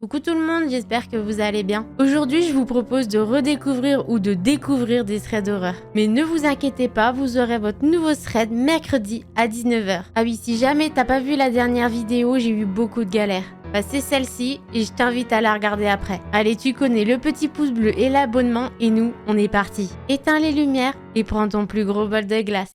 Coucou tout le monde, j'espère que vous allez bien. Aujourd'hui, je vous propose de redécouvrir ou de découvrir des threads d'horreur. Mais ne vous inquiétez pas, vous aurez votre nouveau thread mercredi à 19h. Ah oui, si jamais t'as pas vu la dernière vidéo, j'ai eu beaucoup de galères. Bah c'est celle-ci et je t'invite à la regarder après. Allez, tu connais le petit pouce bleu et l'abonnement et nous, on est parti. Éteins les lumières et prends ton plus gros bol de glace.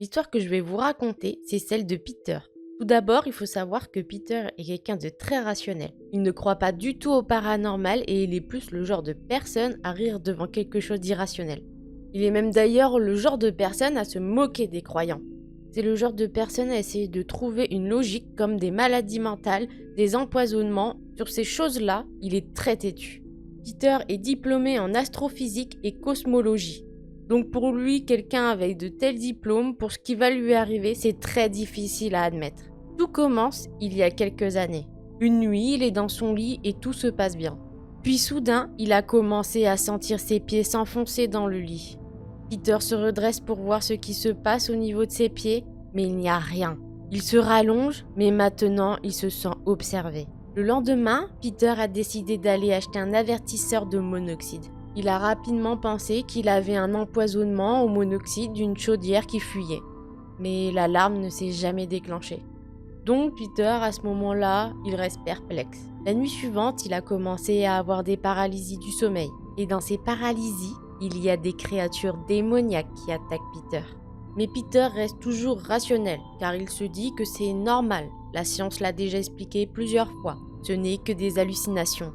L'histoire que je vais vous raconter, c'est celle de Peter. Tout d'abord, il faut savoir que Peter est quelqu'un de très rationnel. Il ne croit pas du tout au paranormal et il est plus le genre de personne à rire devant quelque chose d'irrationnel. Il est même d'ailleurs le genre de personne à se moquer des croyants. C'est le genre de personne à essayer de trouver une logique comme des maladies mentales, des empoisonnements. Sur ces choses-là, il est très têtu. Peter est diplômé en astrophysique et cosmologie. Donc pour lui, quelqu'un avec de tels diplômes, pour ce qui va lui arriver, c'est très difficile à admettre. Tout commence il y a quelques années. Une nuit, il est dans son lit et tout se passe bien. Puis soudain, il a commencé à sentir ses pieds s'enfoncer dans le lit. Peter se redresse pour voir ce qui se passe au niveau de ses pieds, mais il n'y a rien. Il se rallonge, mais maintenant il se sent observé. Le lendemain, Peter a décidé d'aller acheter un avertisseur de monoxyde. Il a rapidement pensé qu'il avait un empoisonnement au monoxyde d'une chaudière qui fuyait. Mais l'alarme ne s'est jamais déclenchée. Donc Peter, à ce moment-là, il reste perplexe. La nuit suivante, il a commencé à avoir des paralysies du sommeil. Et dans ces paralysies, il y a des créatures démoniaques qui attaquent Peter. Mais Peter reste toujours rationnel, car il se dit que c'est normal. La science l'a déjà expliqué plusieurs fois. Ce n'est que des hallucinations.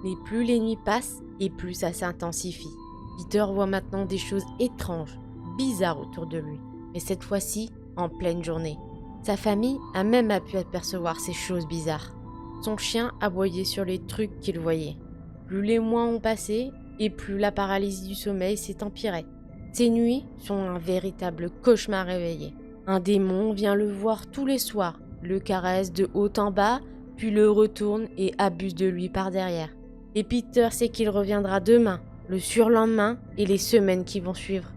Mais plus les nuits passent, et plus ça s'intensifie. Peter voit maintenant des choses étranges, bizarres autour de lui. Mais cette fois-ci, en pleine journée. Sa famille a même pu apercevoir ces choses bizarres. Son chien aboyait sur les trucs qu'il voyait. Plus les mois ont passé, et plus la paralysie du sommeil s'est empirée. Ces nuits sont un véritable cauchemar réveillé. Un démon vient le voir tous les soirs, le caresse de haut en bas, puis le retourne et abuse de lui par derrière. Et Peter sait qu'il reviendra demain, le surlendemain et les semaines qui vont suivre.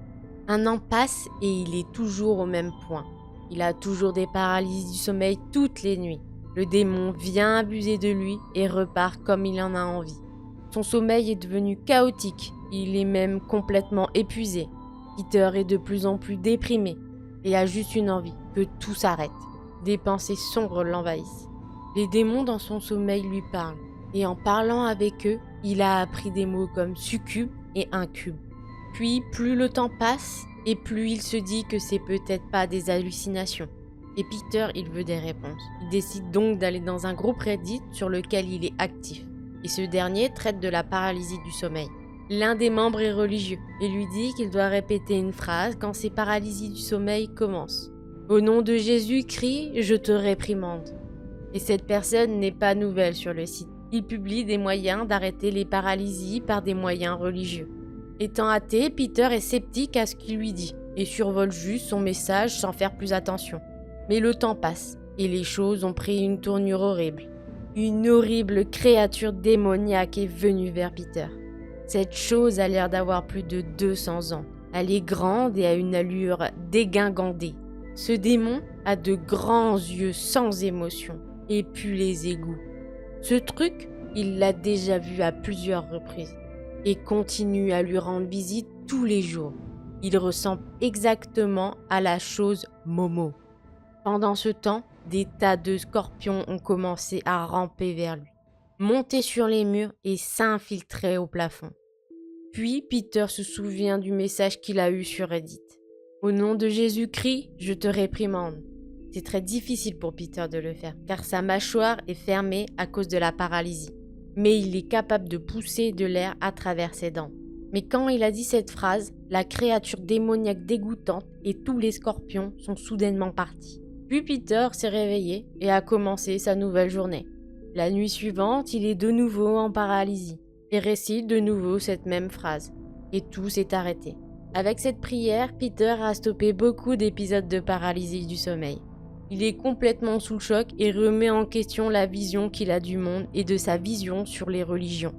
Un an passe et il est toujours au même point. Il a toujours des paralysies du sommeil toutes les nuits. Le démon vient abuser de lui et repart comme il en a envie. Son sommeil est devenu chaotique, il est même complètement épuisé. Peter est de plus en plus déprimé et a juste une envie, que tout s'arrête. Des pensées sombres l'envahissent. Les démons dans son sommeil lui parlent. Et en parlant avec eux, il a appris des mots comme succube et incube. Puis, plus le temps passe, et plus il se dit que c'est peut-être pas des hallucinations. Et Peter, il veut des réponses. Il décide donc d'aller dans un groupe Reddit sur lequel il est actif. Et ce dernier traite de la paralysie du sommeil. L'un des membres est religieux et lui dit qu'il doit répéter une phrase quand ces paralysies du sommeil commencent. Au nom de Jésus-Christ, je te réprimande. Et cette personne n'est pas nouvelle sur le site. Il publie des moyens d'arrêter les paralysies par des moyens religieux. Étant athée, Peter est sceptique à ce qu'il lui dit et survole juste son message sans faire plus attention. Mais le temps passe et les choses ont pris une tournure horrible. Une horrible créature démoniaque est venue vers Peter. Cette chose a l'air d'avoir plus de 200 ans. Elle est grande et a une allure dégingandée. Ce démon a de grands yeux sans émotion et pue les égouts. Ce truc, il l'a déjà vu à plusieurs reprises et continue à lui rendre visite tous les jours. Il ressemble exactement à la chose Momo. Pendant ce temps, des tas de scorpions ont commencé à ramper vers lui, monter sur les murs et s'infiltrer au plafond. Puis Peter se souvient du message qu'il a eu sur Reddit. Au nom de Jésus-Christ, je te réprimande. C'est très difficile pour Peter de le faire, car sa mâchoire est fermée à cause de la paralysie. Mais il est capable de pousser de l'air à travers ses dents. Mais quand il a dit cette phrase, la créature démoniaque dégoûtante et tous les scorpions sont soudainement partis. Puis Peter s'est réveillé et a commencé sa nouvelle journée. La nuit suivante, il est de nouveau en paralysie et récite de nouveau cette même phrase. Et tout s'est arrêté. Avec cette prière, Peter a stoppé beaucoup d'épisodes de paralysie du sommeil. Il est complètement sous le choc et remet en question la vision qu'il a du monde et de sa vision sur les religions.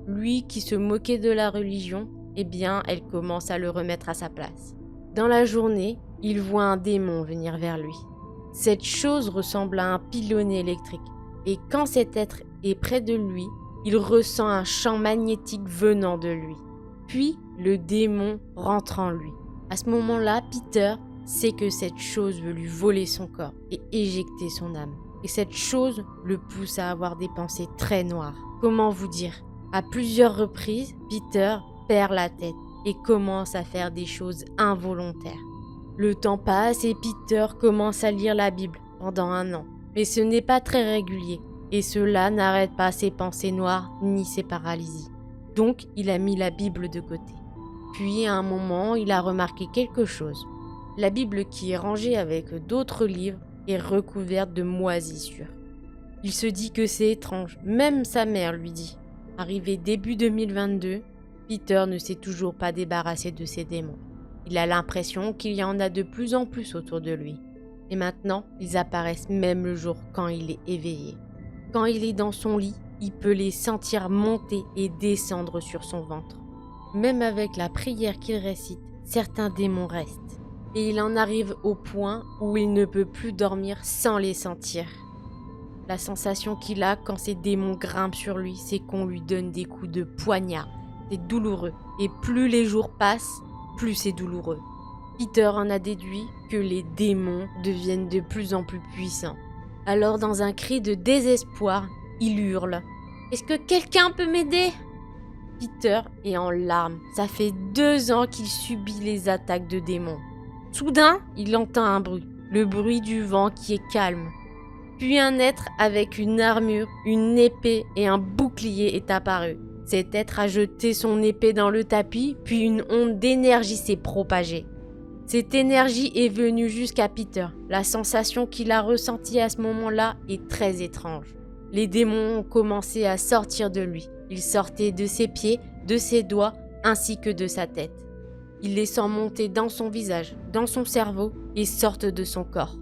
lui qui se moquait de la religion, eh bien, elle commence à le remettre à sa place. Dans la journée, il voit un démon venir vers lui. Cette chose ressemble à un pylône électrique, et quand cet être est près de lui, il ressent un champ magnétique venant de lui. Puis, le démon rentre en lui. À ce moment-là, Peter sait que cette chose veut lui voler son corps et éjecter son âme. Et cette chose le pousse à avoir des pensées très noires. Comment vous dire? À plusieurs reprises, Peter perd la tête et commence à faire des choses involontaires. Le temps passe et Peter commence à lire la Bible pendant 1 an. Mais ce n'est pas très régulier et cela n'arrête pas ses pensées noires ni ses paralysies. Donc, il a mis la Bible de côté. Puis, à un moment, il a remarqué quelque chose. La Bible qui est rangée avec d'autres livres est recouverte de moisissures. Il se dit que c'est étrange, même sa mère lui dit. Arrivé début 2022, Peter ne s'est toujours pas débarrassé de ses démons. Il a l'impression qu'il y en a de plus en plus autour de lui. Et maintenant, ils apparaissent même le jour quand il est éveillé. Quand il est dans son lit, il peut les sentir monter et descendre sur son ventre. Même avec la prière qu'il récite, certains démons restent. Et il en arrive au point où il ne peut plus dormir sans les sentir. La sensation qu'il a quand ces démons grimpent sur lui, c'est qu'on lui donne des coups de poignard. C'est douloureux. Et plus les jours passent, plus c'est douloureux. Peter en a déduit que les démons deviennent de plus en plus puissants. Alors, dans un cri de désespoir, il hurle « Est-ce que quelqu'un peut m'aider ?» Peter est en larmes. Ça fait 2 ans qu'il subit les attaques de démons. Soudain, il entend un bruit, le bruit du vent qui est calme. Puis un être avec une armure, une épée et un bouclier est apparu. Cet être a jeté son épée dans le tapis, puis une onde d'énergie s'est propagée. Cette énergie est venue jusqu'à Peter. La sensation qu'il a ressentie à ce moment-là est très étrange. Les démons ont commencé à sortir de lui. Ils sortaient de ses pieds, de ses doigts, ainsi que de sa tête. Ils les sent monter dans son visage, dans son cerveau et sortent de son corps.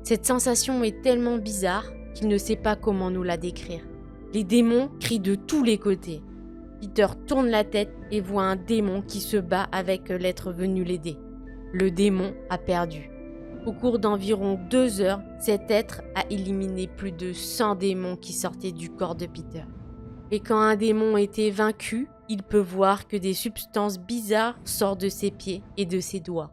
Cette sensation est tellement bizarre qu'il ne sait pas comment nous la décrire. Les démons crient de tous les côtés. Peter tourne la tête et voit un démon qui se bat avec l'être venu l'aider. Le démon a perdu. Au cours d'environ 2 heures, cet être a éliminé plus de 100 démons qui sortaient du corps de Peter. Et quand un démon était vaincu, il peut voir que des substances bizarres sortent de ses pieds et de ses doigts.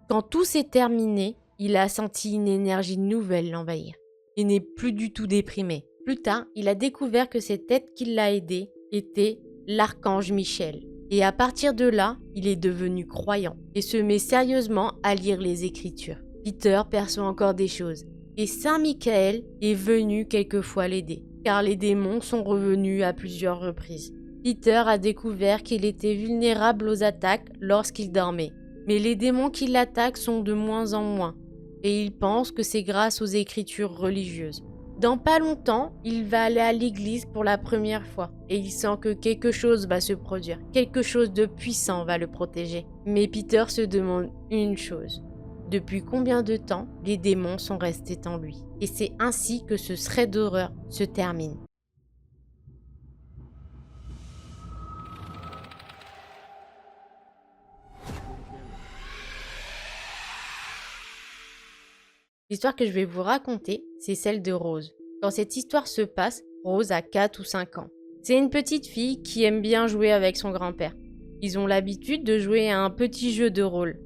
Quand tout s'est terminé, il a senti une énergie nouvelle l'envahir. Il n'est plus du tout déprimé. Plus tard, il a découvert que cette être qui l'a aidé était l'archange Michel. Et à partir de là, il est devenu croyant et se met sérieusement à lire les Écritures. Peter perçoit encore des choses. Et Saint Michael est venu quelquefois l'aider, car les démons sont revenus à plusieurs reprises. Peter a découvert qu'il était vulnérable aux attaques lorsqu'il dormait. Mais les démons qui l'attaquent sont de moins en moins, et il pense que c'est grâce aux écritures religieuses. Dans pas longtemps, il va aller à l'église pour la première fois, et il sent que quelque chose va se produire, quelque chose de puissant va le protéger. Mais Peter se demande une chose. Depuis combien de temps les démons sont restés en lui? Et c'est ainsi que ce thread d'horreur se termine. L'histoire que je vais vous raconter, c'est celle de Rose. Quand cette histoire se passe, Rose a 4 ou 5 ans. C'est une petite fille qui aime bien jouer avec son grand-père. Ils ont l'habitude de jouer à un petit jeu de rôle.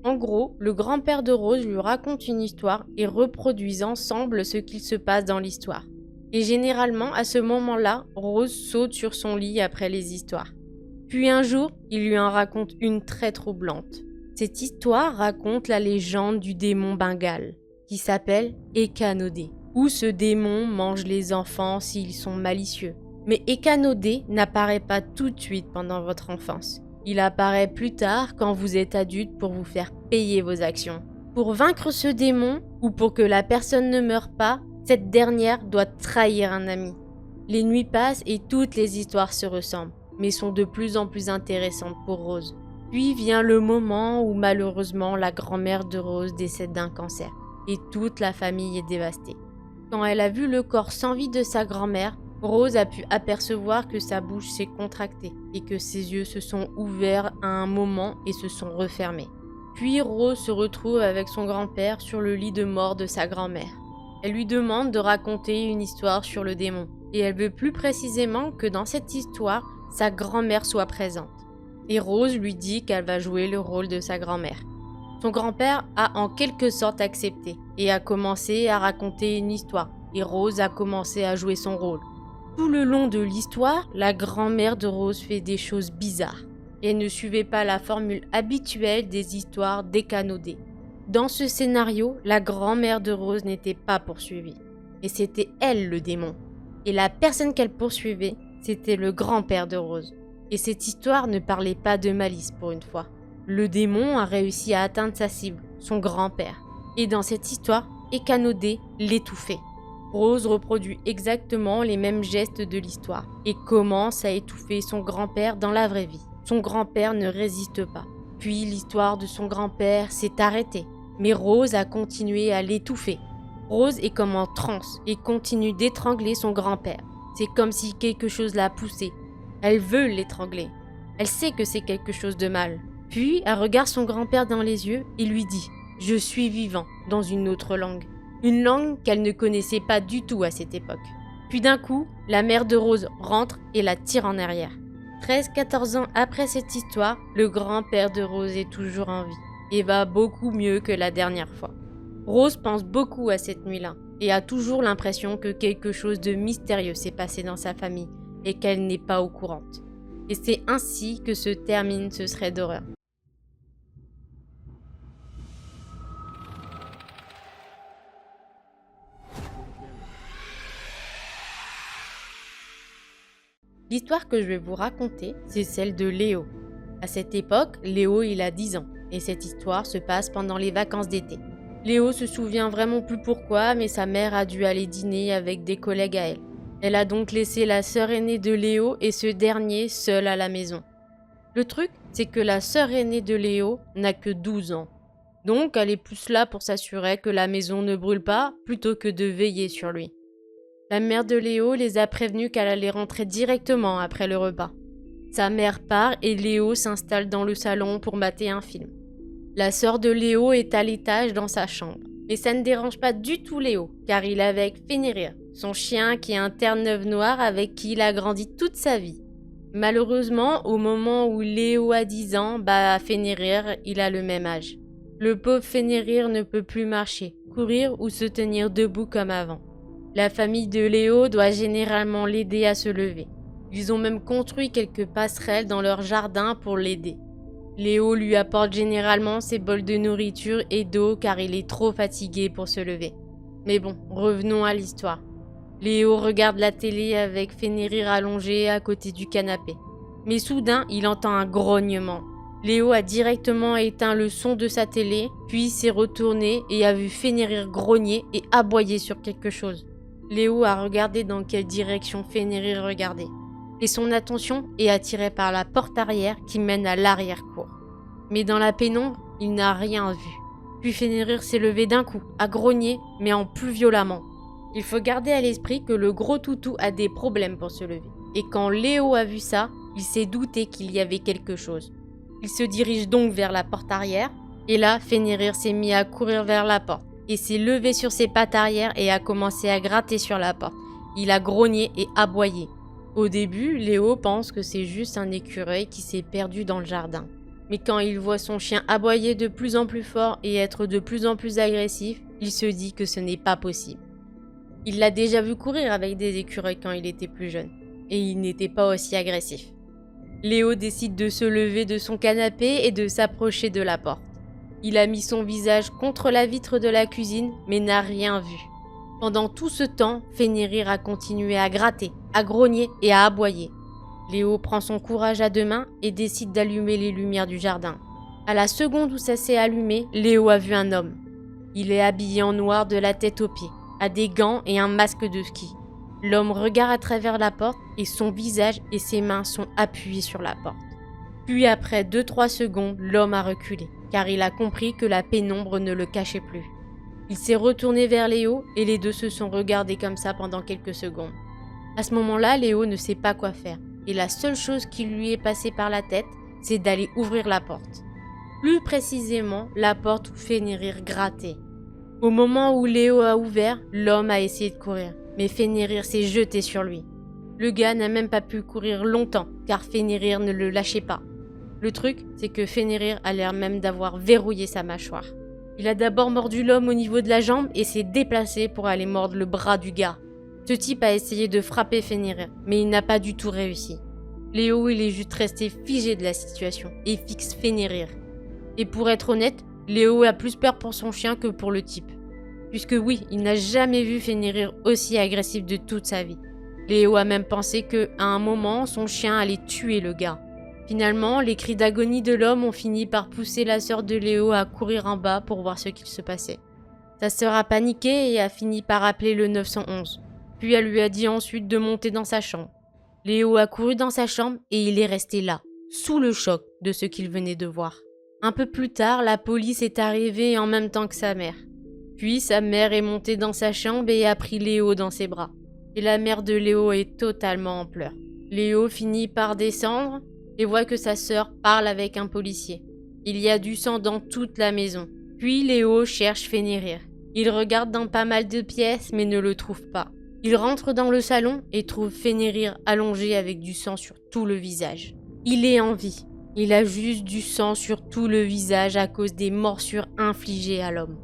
En gros, le grand-père de Rose lui raconte une histoire et reproduisent ensemble ce qu'il se passe dans l'histoire. Et généralement, à ce moment-là, Rose saute sur son lit après les histoires. Puis un jour, il lui en raconte une très troublante. Cette histoire raconte la légende du démon Bengale, qui s'appelle Ekanodé, où ce démon mange les enfants s'ils sont malicieux. Mais Ekanodé n'apparaît pas tout de suite pendant votre enfance. Il apparaît plus tard quand vous êtes adulte pour vous faire payer vos actions. Pour vaincre ce démon, ou pour que la personne ne meure pas, cette dernière doit trahir un ami. Les nuits passent et toutes les histoires se ressemblent, mais sont de plus en plus intéressantes pour Rose. Puis vient le moment où malheureusement la grand-mère de Rose décède d'un cancer, et toute la famille est dévastée. Quand elle a vu le corps sans vie de sa grand-mère, Rose a pu apercevoir que sa bouche s'est contractée et que ses yeux se sont ouverts à un moment et se sont refermés. Puis Rose se retrouve avec son grand-père sur le lit de mort de sa grand-mère. Elle lui demande de raconter une histoire sur le démon et elle veut plus précisément que dans cette histoire, sa grand-mère soit présente. Et Rose lui dit qu'elle va jouer le rôle de sa grand-mère. Son grand-père a en quelque sorte accepté et a commencé à raconter une histoire et Rose a commencé à jouer son rôle. Tout le long de l'histoire, la grand-mère de Rose fait des choses bizarres et elle ne suivait pas la formule habituelle des histoires décanodées. Dans ce scénario, la grand-mère de Rose n'était pas poursuivie et c'était elle le démon. Et la personne qu'elle poursuivait, c'était le grand-père de Rose. Et cette histoire ne parlait pas de malice pour une fois. Le démon a réussi à atteindre sa cible, son grand-père. Et dans cette histoire, écanodé l'étouffer. Rose reproduit exactement les mêmes gestes de l'histoire et commence à étouffer son grand-père dans la vraie vie. Son grand-père ne résiste pas. Puis l'histoire de son grand-père s'est arrêtée, mais Rose a continué à l'étouffer. Rose est comme en transe et continue d'étrangler son grand-père. C'est comme si quelque chose l'a poussée. Elle veut l'étrangler. Elle sait que c'est quelque chose de mal. Puis elle regarde son grand-père dans les yeux et lui dit « Je suis vivant » dans une autre langue. Une langue qu'elle ne connaissait pas du tout à cette époque. Puis d'un coup, la mère de Rose rentre et la tire en arrière. 13-14 ans après cette histoire, le grand-père de Rose est toujours en vie et va beaucoup mieux que la dernière fois. Rose pense beaucoup à cette nuit-là et a toujours l'impression que quelque chose de mystérieux s'est passé dans sa famille et qu'elle n'est pas au courant. Et c'est ainsi que se termine ce thread d'horreur. L'histoire que je vais vous raconter, c'est celle de Léo. À cette époque, Léo il a 10 ans et cette histoire se passe pendant les vacances d'été. Léo se souvient vraiment plus pourquoi, mais sa mère a dû aller dîner avec des collègues à elle. Elle a donc laissé la sœur aînée de Léo et ce dernier seul à la maison. Le truc, c'est que la sœur aînée de Léo n'a que 12 ans. Donc elle est plus là pour s'assurer que la maison ne brûle pas plutôt que de veiller sur lui. La mère de Léo les a prévenus qu'elle allait rentrer directement après le repas. Sa mère part et Léo s'installe dans le salon pour mater un film. La sœur de Léo est à l'étage dans sa chambre. Et ça ne dérange pas du tout Léo, car il est avec Fenrir, son chien qui est un Terre-Neuve noir avec qui il a grandi toute sa vie. Malheureusement, au moment où Léo a 10 ans, Fenrir, il a le même âge. Le pauvre Fenrir ne peut plus marcher, courir ou se tenir debout comme avant. La famille de Léo doit généralement l'aider à se lever. Ils ont même construit quelques passerelles dans leur jardin pour l'aider. Léo lui apporte généralement ses bols de nourriture et d'eau car il est trop fatigué pour se lever. Mais bon, revenons à l'histoire. Léo regarde la télé avec Fenrir allongé à côté du canapé. Mais soudain, il entend un grognement. Léo a directement éteint le son de sa télé, puis s'est retourné et a vu Fenrir grogner et aboyer sur quelque chose. Léo a regardé dans quelle direction Fenrir regardait. Et son attention est attirée par la porte arrière qui mène à l'arrière-cour. Mais dans la pénombre, il n'a rien vu. Puis Fenrir s'est levé d'un coup, a grogné, mais en plus violemment. Il faut garder à l'esprit que le gros toutou a des problèmes pour se lever. Et quand Léo a vu ça, il s'est douté qu'il y avait quelque chose. Il se dirige donc vers la porte arrière, et là, Fenrir s'est mis à courir vers la porte, et s'est levé sur ses pattes arrière et a commencé à gratter sur la porte. Il a grogné et aboyé. Au début, Léo pense que c'est juste un écureuil qui s'est perdu dans le jardin. Mais quand il voit son chien aboyer de plus en plus fort et être de plus en plus agressif, il se dit que ce n'est pas possible. Il l'a déjà vu courir avec des écureuils quand il était plus jeune, et il n'était pas aussi agressif. Léo décide de se lever de son canapé et de s'approcher de la porte. Il a mis son visage contre la vitre de la cuisine, mais n'a rien vu. Pendant tout ce temps, Fenrir a continué à gratter, à grogner et à aboyer. Léo prend son courage à deux mains et décide d'allumer les lumières du jardin. À la seconde où ça s'est allumé, Léo a vu un homme. Il est habillé en noir de la tête aux pieds, a des gants et un masque de ski. L'homme regarde à travers la porte et son visage et ses mains sont appuyés sur la porte. Puis après 2-3 secondes, l'homme a reculé, car il a compris que la pénombre ne le cachait plus. Il s'est retourné vers Léo et les deux se sont regardés comme ça pendant quelques secondes. À ce moment-là, Léo ne sait pas quoi faire. Et la seule chose qui lui est passée par la tête, c'est d'aller ouvrir la porte. Plus précisément, la porte où Fenrir grattait. Au moment où Léo a ouvert, l'homme a essayé de courir, mais Fenrir s'est jeté sur lui. Le gars n'a même pas pu courir longtemps, car Fenrir ne le lâchait pas. Le truc, c'est que Fenrir a l'air même d'avoir verrouillé sa mâchoire. Il a d'abord mordu l'homme au niveau de la jambe et s'est déplacé pour aller mordre le bras du gars. Ce type a essayé de frapper Fenrir, mais il n'a pas du tout réussi. Léo, il est juste resté figé de la situation et fixe Fenrir. Et pour être honnête, Léo a plus peur pour son chien que pour le type. Puisque oui, il n'a jamais vu Fenrir aussi agressif de toute sa vie. Léo a même pensé qu'à un moment, son chien allait tuer le gars. Finalement, les cris d'agonie de l'homme ont fini par pousser la sœur de Léo à courir en bas pour voir ce qu'il se passait. Sa sœur a paniqué et a fini par appeler le 911. Puis elle lui a dit ensuite de monter dans sa chambre. Léo a couru dans sa chambre et il est resté là, sous le choc de ce qu'il venait de voir. Un peu plus tard, la police est arrivée en même temps que sa mère. Puis sa mère est montée dans sa chambre et a pris Léo dans ses bras. Et la mère de Léo est totalement en pleurs. Léo finit par descendre et voit que sa sœur parle avec un policier. Il y a du sang dans toute la maison. Puis Léo cherche Fenrir. Il regarde dans pas mal de pièces mais ne le trouve pas. Il rentre dans le salon et trouve Fenrir allongé avec du sang sur tout le visage. Il est en vie. Il a juste du sang sur tout le visage à cause des morsures infligées à l'homme.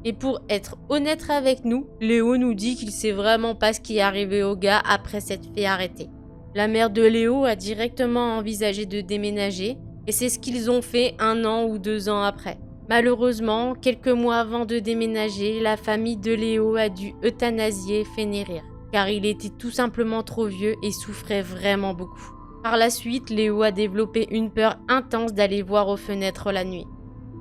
Et pour être honnête avec nous, Léo nous dit qu'il sait vraiment pas ce qui est arrivé au gars après s'être fait arrêter. La mère de Léo a directement envisagé de déménager et c'est ce qu'ils ont fait 1 an ou 2 ans après. Malheureusement, quelques mois avant de déménager, la famille de Léo a dû euthanasier Fenrir, car il était tout simplement trop vieux et souffrait vraiment beaucoup. Par la suite, Léo a développé une peur intense d'aller voir aux fenêtres la nuit.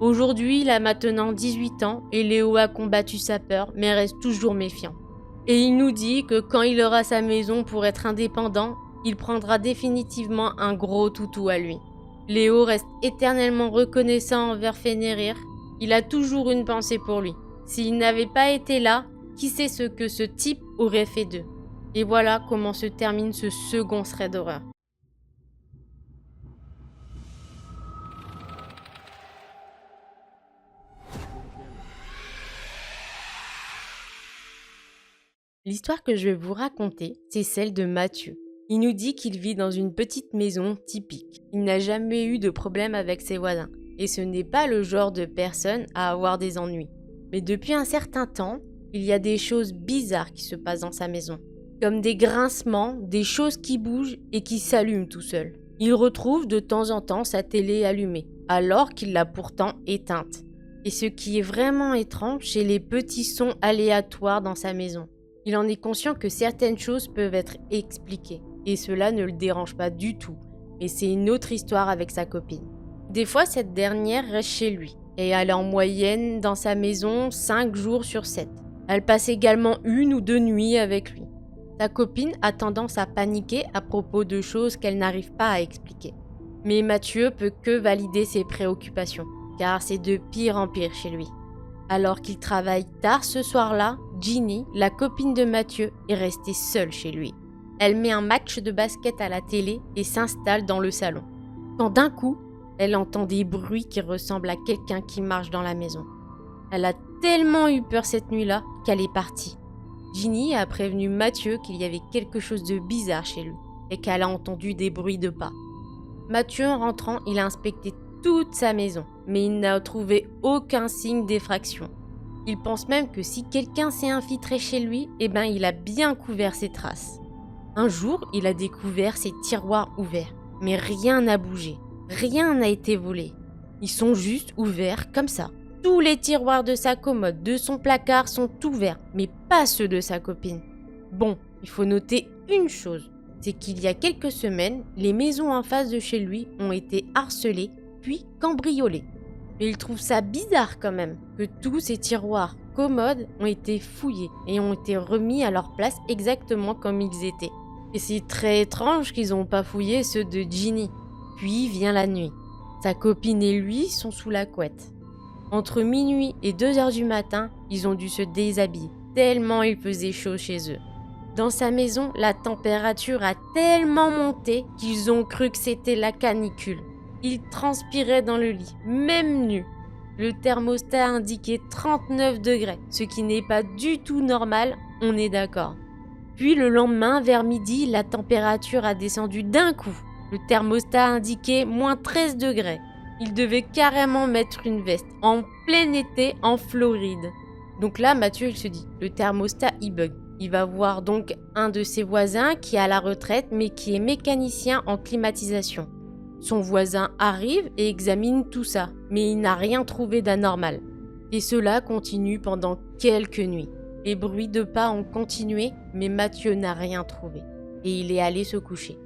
Aujourd'hui, il a maintenant 18 ans et Léo a combattu sa peur, mais reste toujours méfiant. Et il nous dit que quand il aura sa maison pour être indépendant, il prendra définitivement un gros toutou à lui. Léo reste éternellement reconnaissant envers Fenrir. Il a toujours une pensée pour lui. S'il n'avait pas été là, qui sait ce que ce type aurait fait d'eux. Et voilà comment se termine ce second thread d'horreur. L'histoire que je vais vous raconter, c'est celle de Mathieu. Il nous dit qu'il vit dans une petite maison typique. Il n'a jamais eu de problème avec ses voisins. Et ce n'est pas le genre de personne à avoir des ennuis. Mais depuis un certain temps, il y a des choses bizarres qui se passent dans sa maison. Comme des grincements, des choses qui bougent et qui s'allument tout seul. Il retrouve de temps en temps sa télé allumée, alors qu'il l'a pourtant éteinte. Et ce qui est vraiment étrange, c'est les petits sons aléatoires dans sa maison. Il en est conscient que certaines choses peuvent être expliquées, et cela ne le dérange pas du tout, mais c'est une autre histoire avec sa copine. Des fois, cette dernière reste chez lui, et elle est en moyenne dans sa maison 5 jours sur 7. Elle passe également 1 ou 2 nuits avec lui. Sa copine a tendance à paniquer à propos de choses qu'elle n'arrive pas à expliquer. Mais Mathieu peut que valider ses préoccupations, car c'est de pire en pire chez lui. Alors qu'il travaille tard ce soir-là, Ginny, la copine de Mathieu, est restée seule chez lui. Elle met un match de basket à la télé et s'installe dans le salon. Quand d'un coup, elle entend des bruits qui ressemblent à quelqu'un qui marche dans la maison. Elle a tellement eu peur cette nuit-là qu'elle est partie. Ginny a prévenu Mathieu qu'il y avait quelque chose de bizarre chez lui et qu'elle a entendu des bruits de pas. Mathieu, en rentrant, il a inspecté toute sa maison, mais il n'a trouvé aucun signe d'effraction. Il pense même que si quelqu'un s'est infiltré chez lui, il a bien couvert ses traces. Un jour, il a découvert ses tiroirs ouverts, mais rien n'a bougé, rien n'a été volé. Ils sont juste ouverts comme ça. Tous les tiroirs de sa commode, de son placard sont ouverts, mais pas ceux de sa copine. Bon, il faut noter une chose, c'est qu'il y a quelques semaines, les maisons en face de chez lui ont été harcelées puis cambriolées. Mais il trouve ça bizarre quand même que tous ces tiroirs commodes ont été fouillés et ont été remis à leur place exactement comme ils étaient. Et c'est très étrange qu'ils n'ont pas fouillé ceux de Ginny. Puis vient la nuit. Sa copine et lui sont sous la couette. Entre minuit et 2 heures du matin, ils ont dû se déshabiller, tellement il faisait chaud chez eux. Dans sa maison, la température a tellement monté qu'ils ont cru que c'était la canicule. Il transpirait dans le lit, même nu. Le thermostat indiquait 39 degrés, ce qui n'est pas du tout normal, on est d'accord. Puis le lendemain, vers midi, la température a descendu d'un coup. Le thermostat indiquait moins 13 degrés. Il devait carrément mettre une veste, en plein été en Floride. Donc là, Mathieu, il se dit, le thermostat, il bug. Il va voir donc un de ses voisins qui est à la retraite, mais qui est mécanicien en climatisation. Son voisin arrive et examine tout ça, mais il n'a rien trouvé d'anormal. Et cela continue pendant quelques nuits. Les bruits de pas ont continué, mais Mathieu n'a rien trouvé. Et il est allé se coucher.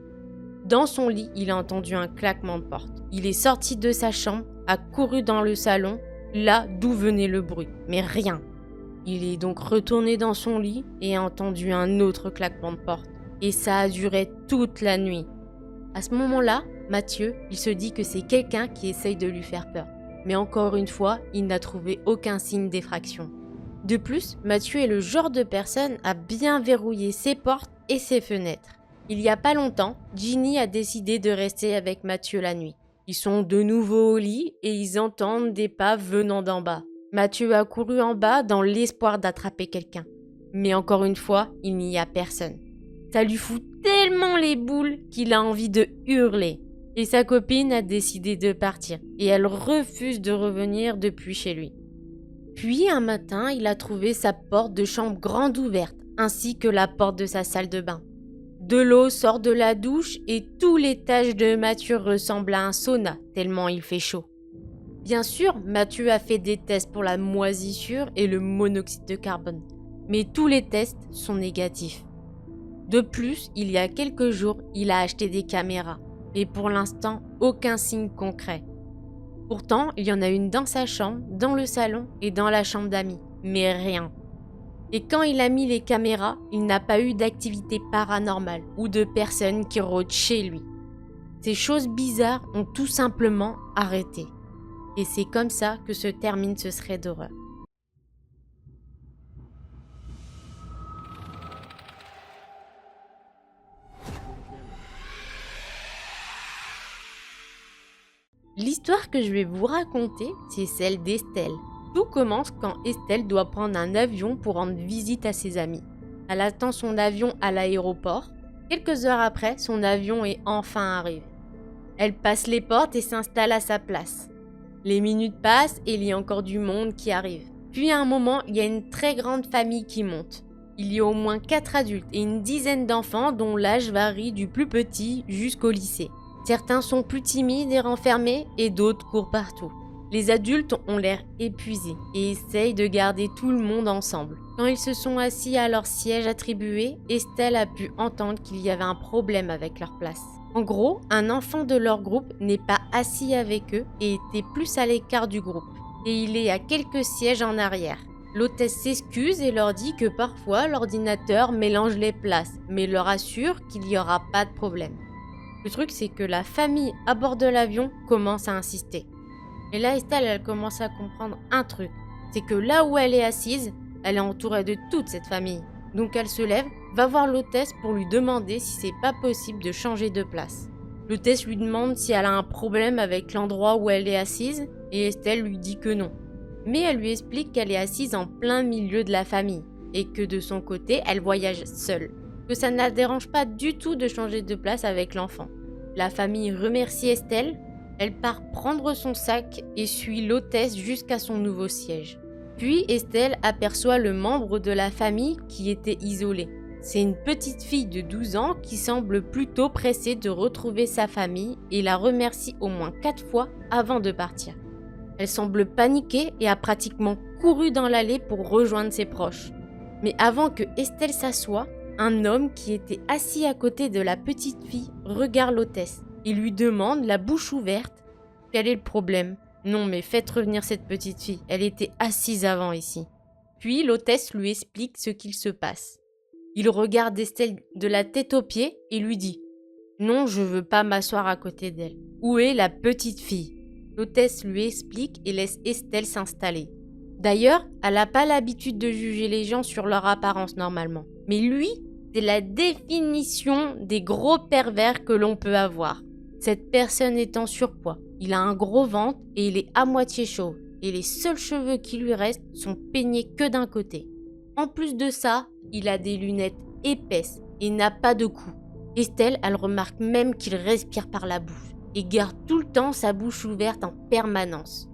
Dans son lit, il a entendu un claquement de porte. Il est sorti de sa chambre, a couru dans le salon, là d'où venait le bruit, mais rien. Il est donc retourné dans son lit et a entendu un autre claquement de porte. Et ça a duré toute la nuit. À ce moment-là, Mathieu, il se dit que c'est quelqu'un qui essaye de lui faire peur. Mais encore une fois, il n'a trouvé aucun signe d'effraction. De plus, Mathieu est le genre de personne à bien verrouiller ses portes et ses fenêtres. Il y a pas longtemps, Ginny a décidé de rester avec Mathieu la nuit. Ils sont de nouveau au lit et ils entendent des pas venant d'en bas. Mathieu a couru en bas dans l'espoir d'attraper quelqu'un. Mais encore une fois, il n'y a personne. Ça lui fout tellement les boules qu'il a envie de hurler. Et sa copine a décidé de partir et elle refuse de revenir depuis chez lui. Puis un matin, il a trouvé sa porte de chambre grande ouverte ainsi que la porte de sa salle de bain. De l'eau sort de la douche et tout l'étage de Mathieu ressemble à un sauna tellement il fait chaud. Bien sûr, Mathieu a fait des tests pour la moisissure et le monoxyde de carbone, mais tous les tests sont négatifs. De plus, il y a quelques jours, il a acheté des caméras, mais pour l'instant, aucun signe concret. Pourtant, il y en a une dans sa chambre, dans le salon et dans la chambre d'amis, mais rien. Et quand il a mis les caméras, il n'a pas eu d'activité paranormale ou de personnes qui rôdent chez lui. Ces choses bizarres ont tout simplement arrêté. Et c'est comme ça que se termine ce thread d'horreur. L'histoire que je vais vous raconter, c'est celle d'Estelle. Tout commence quand Estelle doit prendre un avion pour rendre visite à ses amis. Elle attend son avion à l'aéroport. Quelques heures après, son avion est enfin arrivé. Elle passe les portes et s'installe à sa place. Les minutes passent et il y a encore du monde qui arrive. Puis à un moment, il y a une très grande famille qui monte. Il y a au moins 4 adultes et une dizaine d'enfants dont l'âge varie du plus petit jusqu'au lycée. Certains sont plus timides et renfermés et d'autres courent partout. Les adultes ont l'air épuisés et essayent de garder tout le monde ensemble. Quand ils se sont assis à leur siège attribué, Estelle a pu entendre qu'il y avait un problème avec leur place. En gros, un enfant de leur groupe n'est pas assis avec eux et était plus à l'écart du groupe. Et il est à quelques sièges en arrière. L'hôtesse s'excuse et leur dit que parfois l'ordinateur mélange les places, mais leur assure qu'il n'y aura pas de problème. Le truc, c'est que la famille à bord de l'avion commence à insister. Et là, Estelle, elle commence à comprendre un truc. C'est que là où elle est assise, elle est entourée de toute cette famille. Donc elle se lève, va voir l'hôtesse pour lui demander si c'est pas possible de changer de place. L'hôtesse lui demande si elle a un problème avec l'endroit où elle est assise et Estelle lui dit que non. Mais elle lui explique qu'elle est assise en plein milieu de la famille et que de son côté, elle voyage seule. Que ça ne la dérange pas du tout de changer de place avec l'enfant. La famille remercie Estelle. Elle part prendre son sac et suit l'hôtesse jusqu'à son nouveau siège. Puis Estelle aperçoit le membre de la famille qui était isolé. C'est une petite fille de 12 ans qui semble plutôt pressée de retrouver sa famille et la remercie au moins 4 fois avant de partir. Elle semble paniquée et a pratiquement couru dans l'allée pour rejoindre ses proches. Mais avant que Estelle s'assoie, un homme qui était assis à côté de la petite fille regarde l'hôtesse. Il lui demande, la bouche ouverte, quel est le problème ? Non, mais faites revenir cette petite fille, elle était assise avant ici. Puis l'hôtesse lui explique ce qu'il se passe. Il regarde Estelle de la tête aux pieds et lui dit « Non, je veux pas m'asseoir à côté d'elle. Où est la petite fille ?» L'hôtesse lui explique et laisse Estelle s'installer. D'ailleurs, elle n'a pas l'habitude de juger les gens sur leur apparence normalement. Mais lui, C'est la définition des gros pervers que l'on peut avoir. Cette personne est en surpoids, il a un gros ventre et il est à moitié chauve. Et les seuls cheveux qui lui restent sont peignés que d'un côté. En plus de ça, il a des lunettes épaisses et n'a pas de cou. Estelle, elle remarque même qu'il respire par la bouche et garde tout le temps sa bouche ouverte en permanence.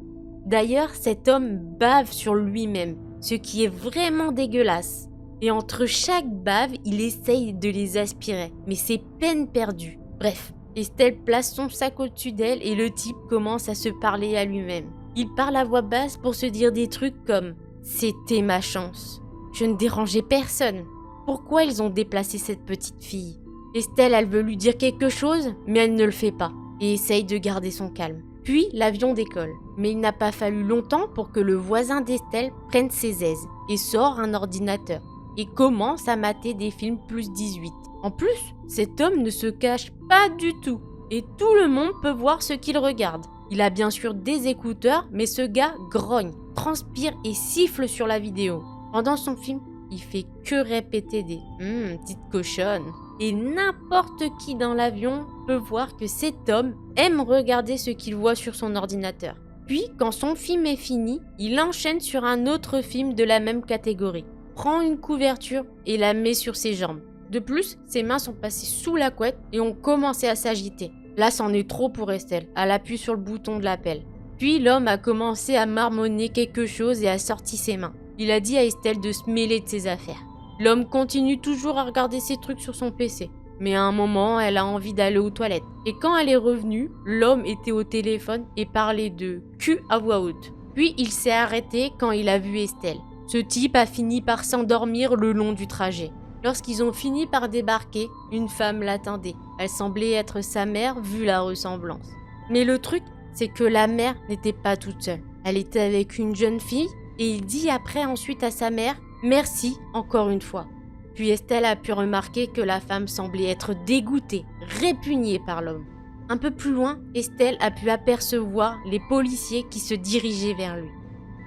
D'ailleurs, cet homme bave sur lui-même, ce qui est vraiment dégueulasse. Et entre chaque bave, il essaye de les aspirer, mais c'est peine perdue. Bref, Estelle place son sac au-dessus d'elle et le type commence à se parler à lui-même. Il parle à voix basse pour se dire des trucs comme « C'était ma chance. Je ne dérangeais personne. Pourquoi ils ont déplacé cette petite fille ?» Estelle, elle veut lui dire quelque chose, mais elle ne le fait pas et essaye de garder son calme. Puis l'avion décolle, mais il n'a pas fallu longtemps pour que le voisin d'Estelle prenne ses aises et sort un ordinateur et commence à mater des films plus 18. En plus, cet homme ne se cache pas du tout et tout le monde peut voir ce qu'il regarde. Il a bien sûr des écouteurs, mais ce gars grogne, transpire et siffle sur la vidéo. Pendant son film, il fait que répéter des « petite cochonne ». Et n'importe qui dans l'avion peut voir que cet homme aime regarder ce qu'il voit sur son ordinateur. Puis, quand son film est fini, il enchaîne sur un autre film de la même catégorie, prend une couverture et la met sur ses jambes. De plus, ses mains sont passées sous la couette et ont commencé à s'agiter. Là, c'en est trop pour Estelle. Elle appuie sur le bouton de l'appel. Puis, l'homme a commencé à marmonner quelque chose et a sorti ses mains. Il a dit à Estelle de se mêler de ses affaires. L'homme continue toujours à regarder ses trucs sur son PC. Mais à un moment, elle a envie d'aller aux toilettes. Et quand elle est revenue, l'homme était au téléphone et parlait de cul à voix haute. Puis il s'est arrêté quand il a vu Estelle. Ce type a fini par s'endormir le long du trajet. Lorsqu'ils ont fini par débarquer, une femme l'attendait. Elle semblait être sa mère vu la ressemblance. Mais le truc, c'est que la mère n'était pas toute seule. Elle était avec une jeune fille et il dit après ensuite à sa mère « Merci encore une fois ». Puis Estelle a pu remarquer que la femme semblait être dégoûtée, répugnée par l'homme. Un peu plus loin, Estelle a pu apercevoir les policiers qui se dirigeaient vers lui.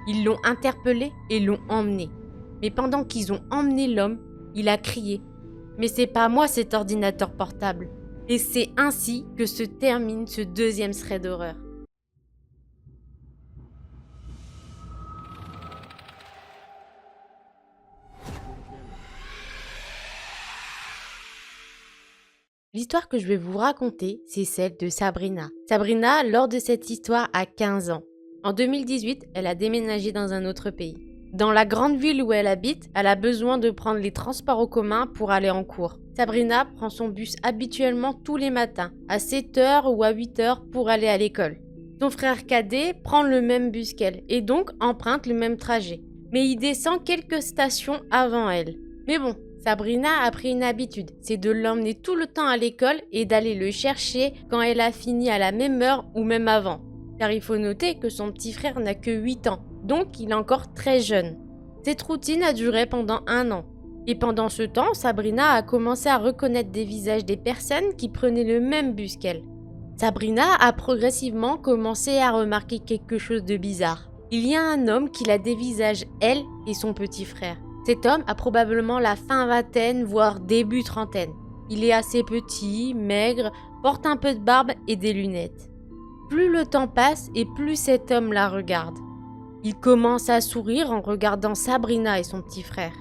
Ils l'ont interpellé et l'ont emmené. Mais pendant qu'ils ont emmené l'homme, il a crié « Mais c'est pas moi cet ordinateur portable !» Et c'est ainsi que se termine ce deuxième thread d'horreur. L'histoire que je vais vous raconter, c'est celle de Sabrina. Sabrina, lors de cette histoire, a 15 ans. En 2018, elle a déménagé dans un autre pays. Dans la grande ville où elle habite, elle a besoin de prendre les transports en commun pour aller en cours. Sabrina prend son bus habituellement tous les matins, à 7h ou à 8h pour aller à l'école. Son frère cadet prend le même bus qu'elle et donc emprunte le même trajet. Mais il descend quelques stations avant elle. Mais bon, Sabrina a pris une habitude, c'est de l'emmener tout le temps à l'école et d'aller le chercher quand elle a fini à la même heure ou même avant. Car il faut noter que son petit frère n'a que 8 ans, donc il est encore très jeune. Cette routine a duré pendant 1 an. Et pendant ce temps, Sabrina a commencé à reconnaître des visages des personnes qui prenaient le même bus qu'elle. Sabrina a progressivement commencé à remarquer quelque chose de bizarre. Il y a un homme qui la dévisage, elle et son petit frère. Cet homme a probablement la fin vingtaine, voire début trentaine. Il est assez petit, maigre, porte un peu de barbe et des lunettes. Plus le temps passe et plus cet homme la regarde. Il commence à sourire en regardant Sabrina et son petit frère.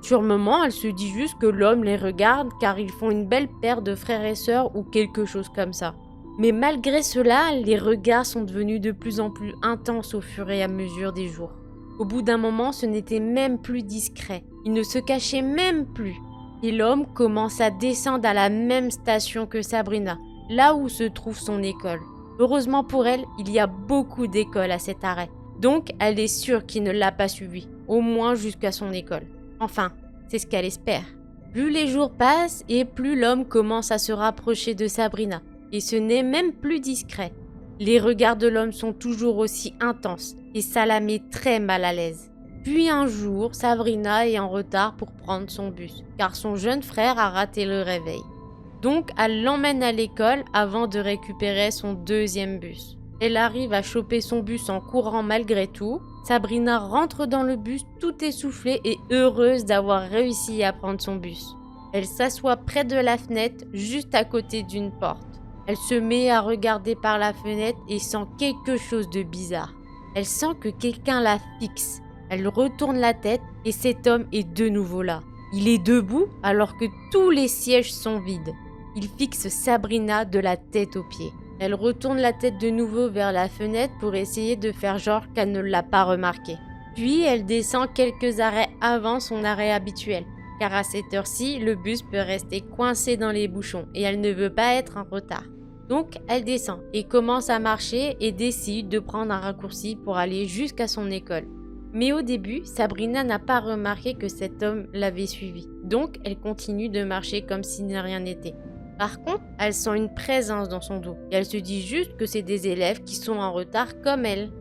Sur le moment, elle se dit juste que l'homme les regarde car ils font une belle paire de frères et sœurs ou quelque chose comme ça. Mais malgré cela, les regards sont devenus de plus en plus intenses au fur et à mesure des jours. Au bout d'un moment, ce n'était même plus discret. Il ne se cachait même plus. Et l'homme commence à descendre à la même station que Sabrina, là où se trouve son école. Heureusement pour elle, il y a beaucoup d'écoles à cet arrêt. Donc, elle est sûre qu'il ne l'a pas suivi, au moins jusqu'à son école. Enfin, c'est ce qu'elle espère. Plus les jours passent et plus l'homme commence à se rapprocher de Sabrina. Et ce n'est même plus discret. Les regards de l'homme sont toujours aussi intenses et ça la met très mal à l'aise. Puis un jour, Sabrina est en retard pour prendre son bus, car son jeune frère a raté le réveil. Donc, elle l'emmène à l'école avant de récupérer son deuxième bus. Elle arrive à choper son bus en courant malgré tout. Sabrina rentre dans le bus tout essoufflée et heureuse d'avoir réussi à prendre son bus. Elle s'assoit près de la fenêtre, juste à côté d'une porte. Elle se met à regarder par la fenêtre et sent quelque chose de bizarre. Elle sent que quelqu'un la fixe. Elle retourne la tête et cet homme est de nouveau là. Il est debout alors que tous les sièges sont vides. Il fixe Sabrina de la tête aux pieds. Elle retourne la tête de nouveau vers la fenêtre pour essayer de faire genre qu'elle ne l'a pas remarqué. Puis elle descend quelques arrêts avant son arrêt habituel, car à cette heure-ci, le bus peut rester coincé dans les bouchons et elle ne veut pas être en retard. Donc elle descend et commence à marcher et décide de prendre un raccourci pour aller jusqu'à son école. Mais au début, Sabrina n'a pas remarqué que cet homme l'avait suivie. Donc elle continue de marcher comme si de rien n'était. Par contre, elle sent une présence dans son dos et elle se dit juste que c'est des élèves qui sont en retard comme elle.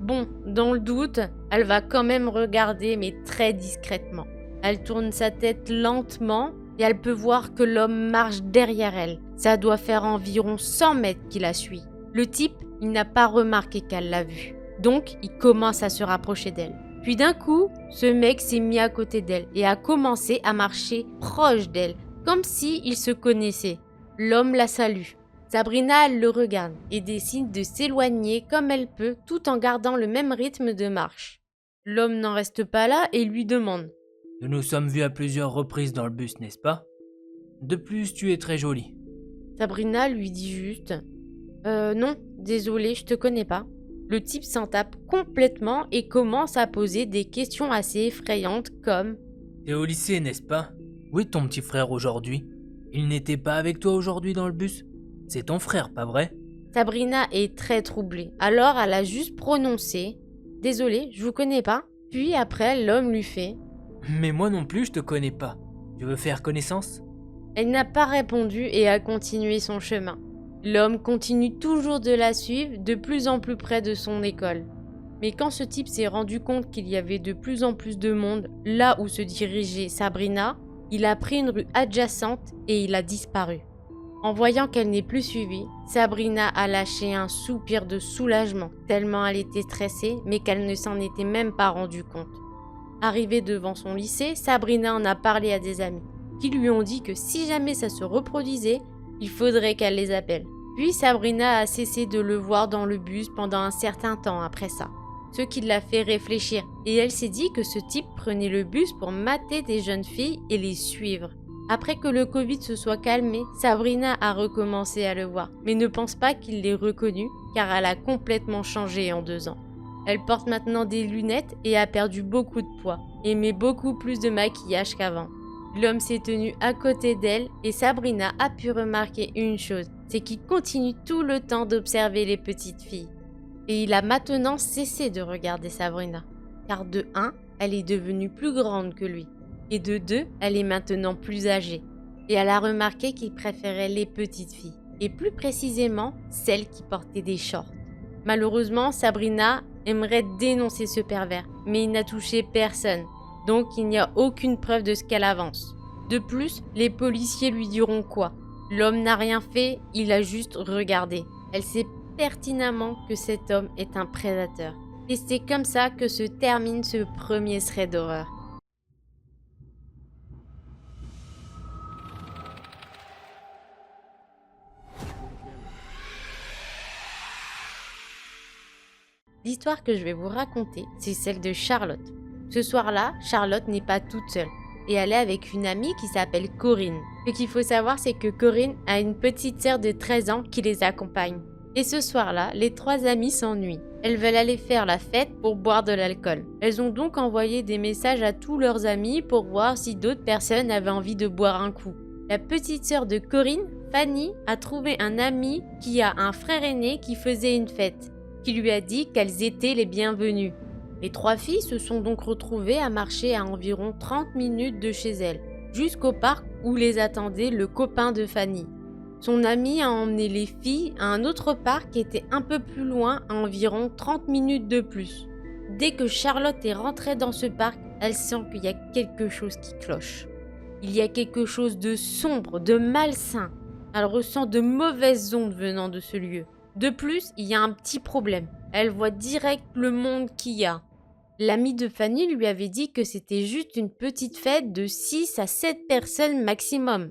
Bon, dans le doute, elle va quand même regarder mais très discrètement. Elle tourne sa tête lentement et elle peut voir que l'homme marche derrière elle. Ça doit faire environ 100 mètres qu'il la suit. Le type, il n'a pas remarqué qu'elle l'a vue. Donc, il commence à se rapprocher d'elle. Puis d'un coup, ce mec s'est mis à côté d'elle et a commencé à marcher proche d'elle, comme s'ils se connaissaient. L'homme la salue. Sabrina, elle le regarde et décide de s'éloigner comme elle peut tout en gardant le même rythme de marche. L'homme n'en reste pas là et lui demande Nous nous sommes vus à plusieurs reprises dans le bus, n'est-ce pas? De plus, tu es très jolie. Sabrina lui dit juste non, désolé, je te connais pas. Le type s'en tape complètement et commence à poser des questions assez effrayantes comme T'es au lycée, n'est-ce pas? Où est ton petit frère aujourd'hui? Il n'était pas avec toi aujourd'hui dans le bus? C'est ton frère, pas vrai? Sabrina est très troublée. Alors elle a juste prononcé désolé, je vous connais pas. Puis après, l'homme lui fait Mais moi non plus, je te connais pas. Tu veux faire connaissance? Elle n'a pas répondu et a continué son chemin. L'homme continue toujours de la suivre de plus en plus près de son école. Mais quand ce type s'est rendu compte qu'il y avait de plus en plus de monde là où se dirigeait Sabrina, il a pris une rue adjacente et il a disparu. En voyant qu'elle n'est plus suivie, Sabrina a lâché un soupir de soulagement tellement elle était stressée mais qu'elle ne s'en était même pas rendue compte. Arrivée devant son lycée, Sabrina en a parlé à des amis qui lui ont dit que si jamais ça se reproduisait, il faudrait qu'elle les appelle. Puis Sabrina a cessé de le voir dans le bus pendant un certain temps après ça, ce qui l'a fait réfléchir et elle s'est dit que ce type prenait le bus pour mater des jeunes filles et les suivre. Après que le Covid se soit calmé, Sabrina a recommencé à le voir, mais ne pense pas qu'il l'ait reconnu car elle a complètement changé en 2 ans. Elle porte maintenant des lunettes et a perdu beaucoup de poids et met beaucoup plus de maquillage qu'avant. L'homme s'est tenu à côté d'elle et Sabrina a pu remarquer une chose, c'est qu'il continue tout le temps d'observer les petites filles. Et il a maintenant cessé de regarder Sabrina, car de 1, elle est devenue plus grande que lui, et de 2, elle est maintenant plus âgée. Et elle a remarqué qu'il préférait les petites filles, et plus précisément celles qui portaient des shorts. Malheureusement, Sabrina aimerait dénoncer ce pervers, mais il n'a touché personne. Donc il n'y a aucune preuve de ce qu'elle avance. De plus, les policiers lui diront quoi? L'homme n'a rien fait, il a juste regardé. Elle sait pertinemment que cet homme est un prédateur. Et c'est comme ça que se termine ce premier thread d'horreur. L'histoire que je vais vous raconter, c'est celle de Charlotte. Ce soir-là, Charlotte n'est pas toute seule et elle est avec une amie qui s'appelle Corinne. Ce qu'il faut savoir, c'est que Corinne a une petite sœur de 13 ans qui les accompagne. Et ce soir-là, les 3 amies s'ennuient. Elles veulent aller faire la fête pour boire de l'alcool. Elles ont donc envoyé des messages à tous leurs amis pour voir si d'autres personnes avaient envie de boire un coup. La petite sœur de Corinne, Fanny, a trouvé un ami qui a un frère aîné qui faisait une fête, qui lui a dit qu'elles étaient les bienvenues. Les 3 filles se sont donc retrouvées à marcher à environ 30 minutes de chez elles, jusqu'au parc où les attendait le copain de Fanny. Son ami a emmené les filles à un autre parc qui était un peu plus loin, à environ 30 minutes de plus. Dès que Charlotte est rentrée dans ce parc, elle sent qu'il y a quelque chose qui cloche. Il y a quelque chose de sombre, de malsain. Elle ressent de mauvaises ondes venant de ce lieu. De plus, il y a un petit problème. Elle voit direct le monde qu'il y a. L'ami de Fanny lui avait dit que c'était juste une petite fête de 6 à 7 personnes maximum.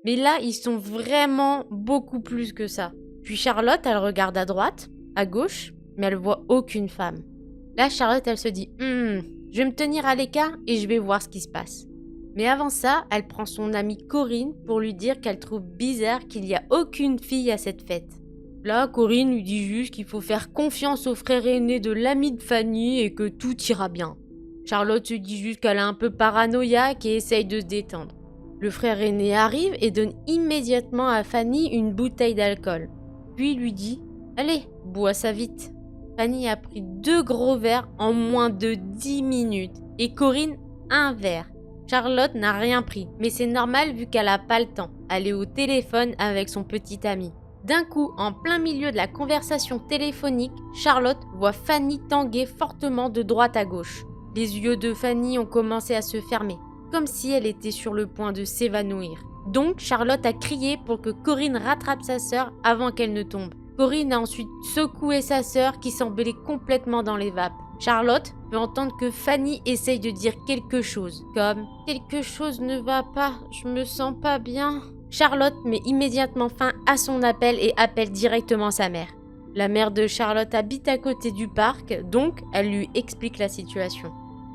Mais là, ils sont vraiment beaucoup plus que ça. Puis Charlotte, elle regarde à droite, à gauche, mais elle voit aucune femme. Là, Charlotte, elle se dit « je vais me tenir à l'écart et je vais voir ce qui se passe. » Mais avant ça, elle prend son amie Corinne pour lui dire qu'elle trouve bizarre qu'il n'y a aucune fille à cette fête. Là, Corinne lui dit juste qu'il faut faire confiance au frère aîné de l'ami de Fanny et que tout ira bien. Charlotte se dit juste qu'elle est un peu paranoïaque et essaye de se détendre. Le frère aîné arrive et donne immédiatement à Fanny une bouteille d'alcool. Puis il lui dit « Allez, bois ça vite ». Fanny a pris 2 gros verres en moins de 10 minutes et Corinne un verre. Charlotte n'a rien pris, mais c'est normal vu qu'elle n'a pas le temps. Elle est au téléphone avec son petit ami. D'un coup, en plein milieu de la conversation téléphonique, Charlotte voit Fanny tanguer fortement de droite à gauche. Les yeux de Fanny ont commencé à se fermer, comme si elle était sur le point de s'évanouir. Donc, Charlotte a crié pour que Corinne rattrape sa sœur avant qu'elle ne tombe. Corinne a ensuite secoué sa sœur qui s'embellait complètement dans les vapes. Charlotte peut entendre que Fanny essaye de dire quelque chose, comme « Quelque chose ne va pas, je me sens pas bien ». Charlotte met immédiatement fin à son appel et appelle directement sa mère. La mère de Charlotte habite à côté du parc, donc elle lui explique la situation.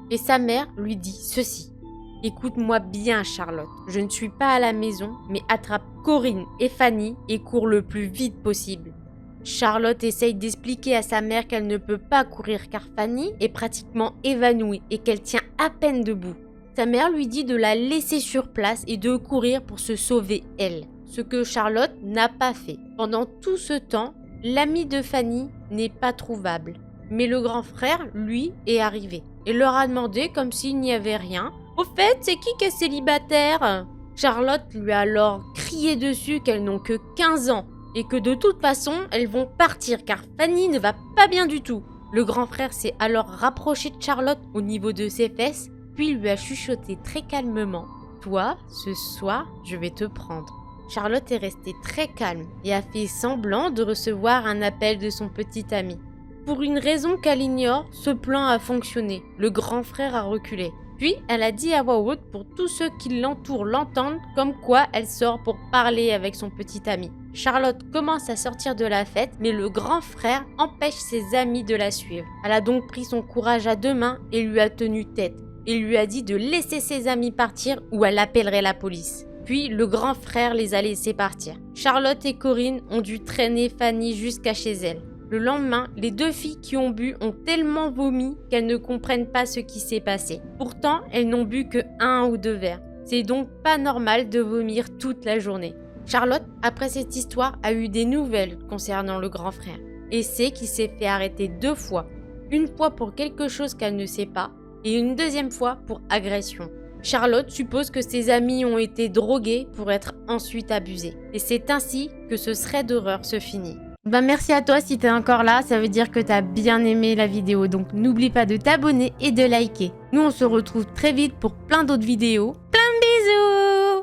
Et sa mère lui dit ceci. « Écoute-moi bien Charlotte, je ne suis pas à la maison, mais attrape Corinne et Fanny et cours le plus vite possible. » Charlotte essaye d'expliquer à sa mère qu'elle ne peut pas courir car Fanny est pratiquement évanouie et qu'elle tient à peine debout. Sa mère lui dit de la laisser sur place et de courir pour se sauver elle, ce que Charlotte n'a pas fait. Pendant tout ce temps, l'ami de Fanny n'est pas trouvable. Mais le grand frère, lui, est arrivé et leur a demandé comme s'il n'y avait rien. « Au fait, c'est qui est célibataire ?» Charlotte lui a alors crié dessus qu'elles n'ont que 15 ans et que de toute façon, elles vont partir car Fanny ne va pas bien du tout. Le grand frère s'est alors rapproché de Charlotte au niveau de ses fesses, puis lui a chuchoté très calmement « Toi, ce soir, je vais te prendre ». Charlotte est restée très calme et a fait semblant de recevoir un appel de son petit ami. Pour une raison qu'elle ignore, ce plan a fonctionné. Le grand frère a reculé. Puis, elle a dit à voix haute pour tous ceux qui l'entourent l'entendent comme quoi elle sort pour parler avec son petit ami. Charlotte commence à sortir de la fête, mais le grand frère empêche ses amis de la suivre. Elle a donc pris son courage à 2 mains et lui a tenu tête. Il lui a dit de laisser ses amis partir ou elle appellerait la police. Puis, le grand frère les a laissés partir. Charlotte et Corinne ont dû traîner Fanny jusqu'à chez elle. Le lendemain, les 2 filles qui ont bu ont tellement vomi qu'elles ne comprennent pas ce qui s'est passé. Pourtant, elles n'ont bu que 1 ou 2 verres. C'est donc pas normal de vomir toute la journée. Charlotte, après cette histoire, a eu des nouvelles concernant le grand frère et sait qu'il s'est fait arrêter 2 fois. Une fois pour quelque chose qu'elle ne sait pas et une deuxième fois pour agression. Charlotte suppose que ses amis ont été drogués pour être ensuite abusés. Et c'est ainsi que ce trait d'horreur se finit. Merci à toi si t'es encore là, ça veut dire que t'as bien aimé la vidéo. Donc n'oublie pas de t'abonner et de liker. Nous on se retrouve très vite pour plein d'autres vidéos.